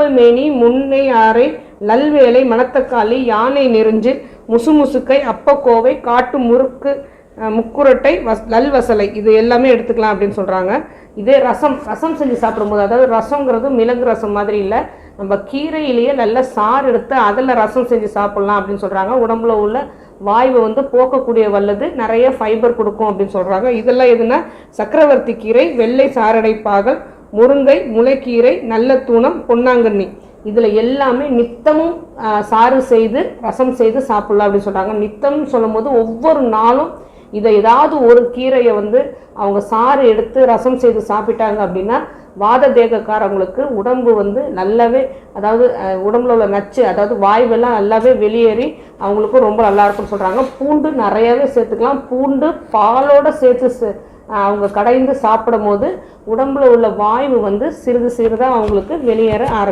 மேனி முன்னை ஆரை நல்வேலை மணத்தக்காளி யானை நெருஞ்சில் முசுமுசுக்கை அப்பக்கோவை காட்டு முறுக்கு முக்குரட்டை நல்வசலை இது எல்லாமே எடுத்துக்கலாம் அப்படின்னு சொல்கிறாங்க. இதே ரசம் செஞ்சு சாப்பிடும்போது, அதாவது ரசங்கிறது மிளகு ரசம் மாதிரி இல்லை, நம்ம கீரையிலேயே நல்ல சாறு எடுத்து அதில் ரசம் செஞ்சு சாப்பிட்லாம் அப்படின்னு சொல்கிறாங்க. உடம்புல உள்ள வாய்வை போக்கக்கூடிய வல்லது, நிறைய ஃபைபர் கொடுக்கும் அப்படின்னு சொல்கிறாங்க. இதெல்லாம் எதுனா சக்கரவர்த்தி கீரை, வெள்ளை சாரடைப்பாகல், முருங்கை, முளைக்கீரை, நல்ல தூணம், பொன்னாங்கண்ணி இதில் எல்லாமே நித்தமும் சாறு செய்து ரசம் செய்து சாப்பிட்லாம் அப்படின்னு சொல்கிறாங்க. நித்தம்னு சொல்லும் போது ஒவ்வொரு நாளும் இதை ஏதாவது ஒரு கீரையை அவங்க சாறு எடுத்து ரசம் செய்து சாப்பிட்டாங்க அப்படின்னா வாத தேகக்காரங்களுக்கு உடம்பு நல்லாவே, அதாவது உடம்புல உள்ள நச்சு, அதாவது வாய்வெல்லாம் நல்லாவே வெளியேறி அவங்களுக்கும் ரொம்ப நல்லா இருக்கும்னு சொல்கிறாங்க. பூண்டு நிறையவே சேர்த்துக்கலாம். பூண்டு பாலோடு சேர்த்து அவங்க கடைந்து சாப்பிடும் போது உடம்புல உள்ள வாய்வு சிறிது சிறிதாக அவங்களுக்கு வெளியேற ஆரம்பிக்கும்.